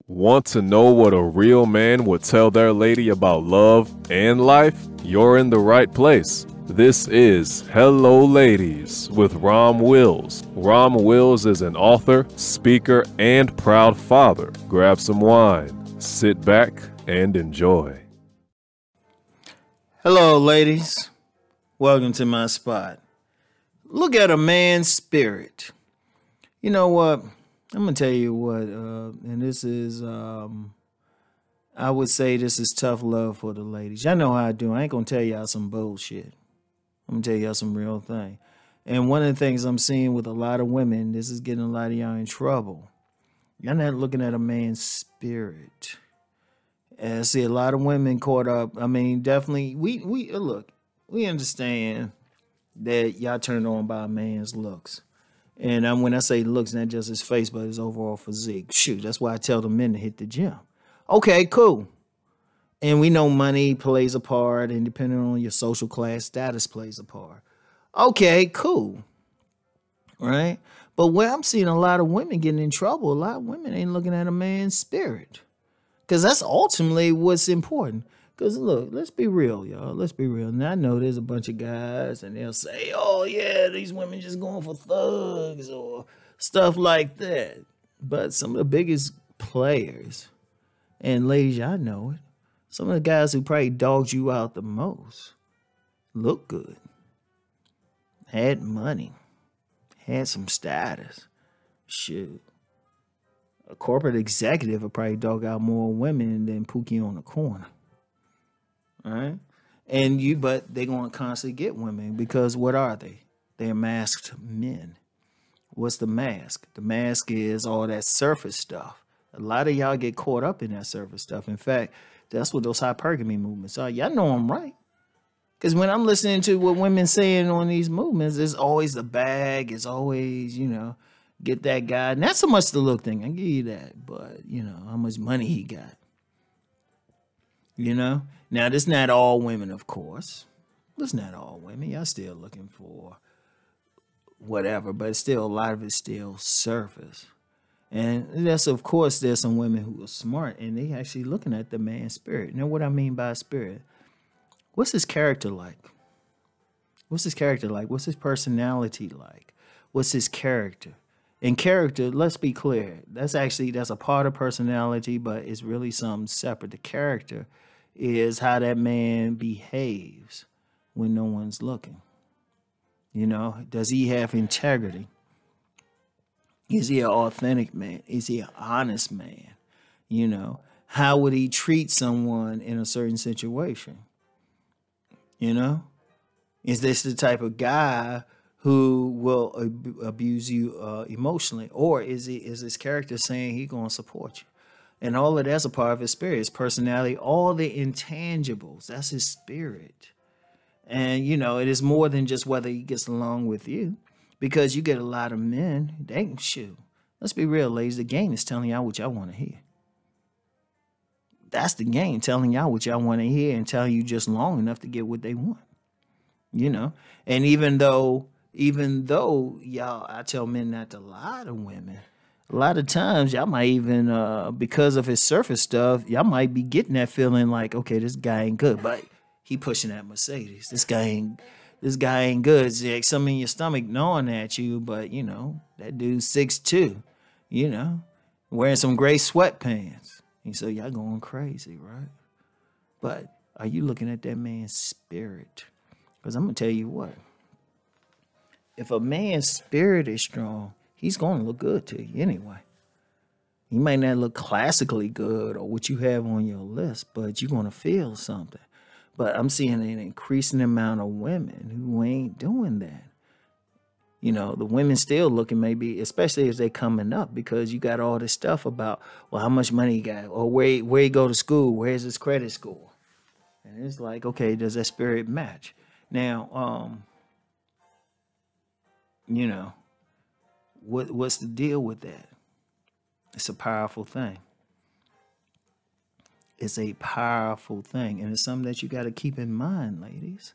Want to know what a real man would tell their lady about love and life? You're in the right place. This is Hello Ladies with Rom Wills. Rom Wills is an author, speaker, and proud father. Grab some wine, sit back, and enjoy. Hello, ladies. Welcome to my spot. Look at a man's spirit. You know what? I'm going to tell you what, and this is, I would say this is tough love for the ladies. Y'all know how I do. I ain't going to tell y'all some bullshit. I'm going to tell y'all some real thing. And one of the things I'm seeing with a lot of women, this is getting a lot of y'all in trouble. Y'all not looking at a man's spirit. And I see a lot of women caught up. I mean, definitely, we look, we understand that y'all turned on by a man's looks. And when I say looks, not just his face, but his overall physique. Shoot, that's why I tell the men to hit the gym. Okay, cool. And we know money plays a part, and depending on your social class, status plays a part. Okay, cool. Right? But where I'm seeing a lot of women getting in trouble, a lot of women ain't looking at a man's spirit. Because that's ultimately what's important. Because look, let's be real, y'all. Let's be real. And I know there's a bunch of guys and they'll say, oh, yeah, these women just going for thugs or stuff like that. But some of the biggest players, and ladies, I know it, some of the guys who probably dogged you out the most look good, had money, had some status. Shoot. A corporate executive will probably dog out more women than Pookie on the corner. All right. But they're going to constantly get women because what are they? They're masked men. What's the mask? The mask is all that surface stuff. A lot of y'all get caught up in that surface stuff. In fact, that's what those hypergamy movements are. Y'all know I'm right. Because when I'm listening to what women saying on these movements, it's always the bag. It's always, get that guy. Not so much the look thing. I give you that. But, how much money he got. Now, this not all women, of course. This not all women. Y'all still looking for whatever, but still a lot of it's still surface. And that's, of course, there's some women who are smart and they actually looking at the man's spirit. Now, what I mean by spirit, what's his character like? What's his character like? What's his personality like? What's his character? And character, let's be clear, that's a part of personality, but it's really something separate. The character is how that man behaves when no one's looking. Does he have integrity? Is he an authentic man? Is he an honest man? How would he treat someone in a certain situation? Is this the type of guy who will abuse you emotionally? Or is his character saying he's going to support you? And all of that's a part of his spirit, his personality, all the intangibles. That's his spirit. And, it is more than just whether he gets along with you. Because you get a lot of men, shoot. Let's be real, ladies. The game is telling y'all what y'all want to hear. That's the game, telling y'all what y'all want to hear and telling you just long enough to get what they want. And even though y'all, I tell men not to lie to women, a lot of times y'all might even, because of his surface stuff, y'all might be getting that feeling like, okay, this guy ain't good, but he pushing that Mercedes. This guy ain't good. It's like something in your stomach gnawing at you, but that dude's 6'2", wearing some gray sweatpants. And so y'all going crazy, right? But are you looking at that man's spirit? Because I'm going to tell you what. If a man's spirit is strong, he's going to look good to you anyway. He might not look classically good or what you have on your list, but you're going to feel something. But I'm seeing an increasing amount of women who ain't doing that. The women still looking maybe, especially as they coming up, because you got all this stuff about, well, how much money he got, or where he go to school, where's his credit score? And it's like, okay, does that spirit match? Now, what's the deal with that? It's a powerful thing. It's a powerful thing. And it's something that you got to keep in mind, ladies.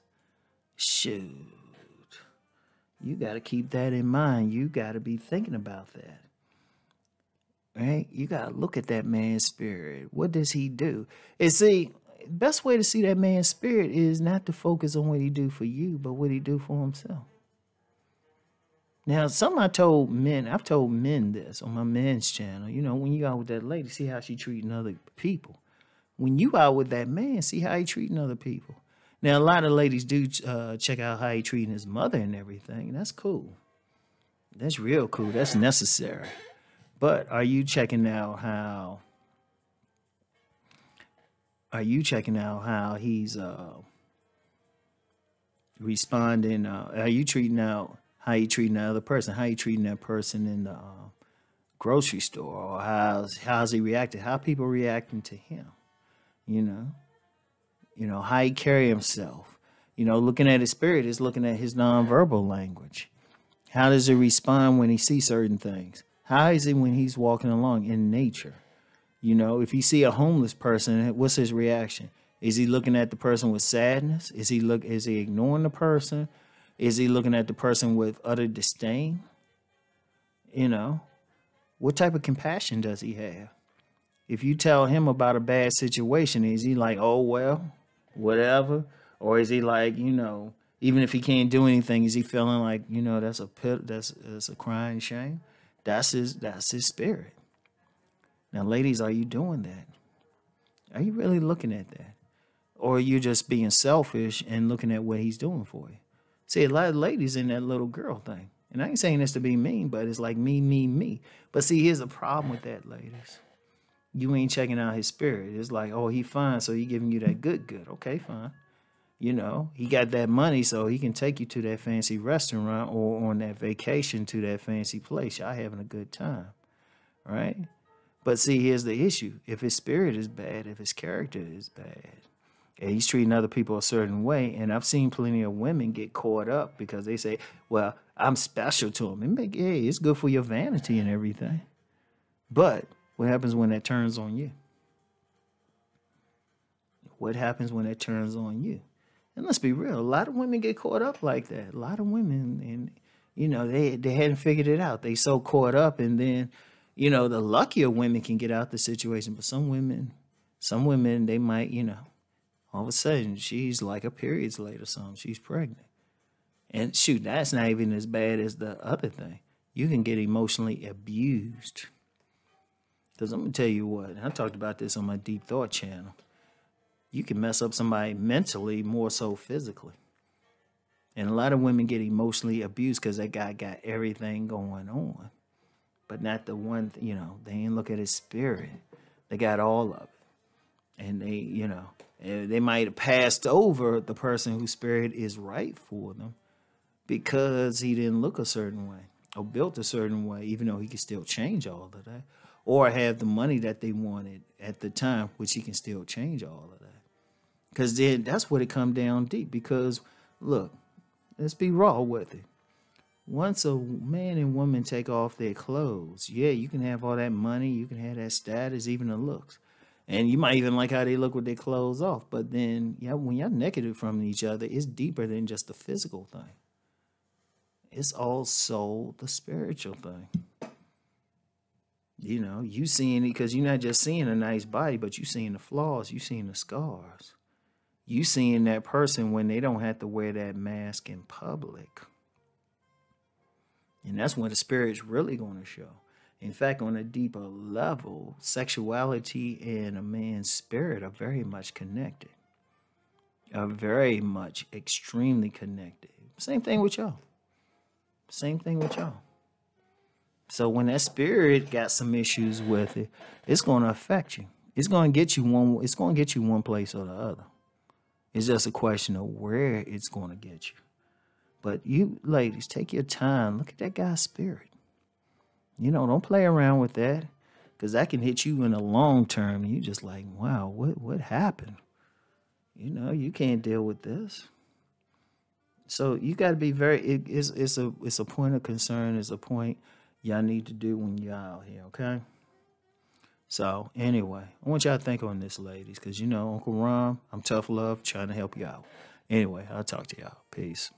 Shoot. You got to keep that in mind. You got to be thinking about that. right? You got to look at that man's spirit. What does he do? And see, best way to see that man's spirit is not to focus on what he do for you, but what he do for himself. Now, I've told men this on my men's channel. You know, when you out with that lady, see how she treating other people. When you out with that man, see how he treating other people. Now, a lot of ladies do check out how he treating his mother and everything. That's cool. That's real cool. That's necessary. But are you checking out how? Are you checking out how he's responding? Are you treating out how you treating the other person? How you treating that person in the grocery store? Or how's he reacting? How people reacting to him? You know how he carry himself. You know, looking at his spirit is looking at his nonverbal language. How does he respond when he sees certain things? How is it when he's walking along in nature? You know, if you see a homeless person, what's his reaction? Is he looking at the person with sadness? Is he ignoring the person? Is he looking at the person with utter disdain? You know, what type of compassion does he have? If you tell him about a bad situation, is he like, oh, well, whatever? Or is he like, you know, even if he can't do anything, is he feeling like, you know, that's a crying shame? That's his spirit. Now, ladies, are you doing that? Are you really looking at that? Or are you just being selfish and looking at what he's doing for you? See, a lot of ladies in that little girl thing. And I ain't saying this to be mean, but it's like me, me, me. But see, here's a problem with that, ladies. You ain't checking out his spirit. It's like, oh, he fine, so he giving you that good. Okay, fine. You know, he got that money, so he can take you to that fancy restaurant or on that vacation to that fancy place. Y'all having a good time, right? But see, here's the issue. If his spirit is bad, if his character is bad, and he's treating other people a certain way, and I've seen plenty of women get caught up because they say, well, I'm special to him. Hey, it's good for your vanity and everything. But what happens when that turns on you? What happens when that turns on you? And let's be real, a lot of women get caught up like that. A lot of women, and, you know, they hadn't figured it out. They so caught up, and then, you know, the luckier women can get out the situation. But some women, they might, you know, all of a sudden, she's like a period's late or something. She's pregnant. And shoot, that's not even as bad as the other thing. You can get emotionally abused. Because I'm going to tell you what, I talked about this on my Deep Thought channel. You can mess up somebody mentally more so physically. And a lot of women get emotionally abused because that guy got everything going on. But not the one, you know, they ain't look at his spirit. They got all of it. And they, you know, they might have passed over the person whose spirit is right for them because he didn't look a certain way or built a certain way, even though he could still change all of that, or have the money that they wanted at the time, which he can still change all of that. Because then that's what it come down deep. Because, look, let's be raw with it. Once a man and woman take off their clothes, yeah, you can have all that money, you can have that status, even the looks. And you might even like how they look with their clothes off. But then, yeah, when you're naked from each other, it's deeper than just the physical thing. It's also the spiritual thing. You know, you seeing it because you're not just seeing a nice body, but you seeing the flaws, you seeing the scars. You seeing that person when they don't have to wear that mask in public. And that's when the spirit's really going to show. In fact, on a deeper level, sexuality and a man's spirit are very much connected. Are very much extremely connected. Same thing with y'all. Same thing with y'all. So when that spirit got some issues with it, it's going to affect you. It's going to get you one place or the other. It's just a question of where it's going to get you. But you ladies, take your time. Look at that guy's spirit. You know, don't play around with that, because that can hit you in the long term. And you just like, wow, what happened? You know, you can't deal with this. So you got to be very. It's a point of concern. It's a point y'all need to do when you're out here. Okay. So anyway, I want y'all to think on this, ladies, because you know, Uncle Rom, I'm tough love, trying to help you out. Anyway, I'll talk to y'all. Peace.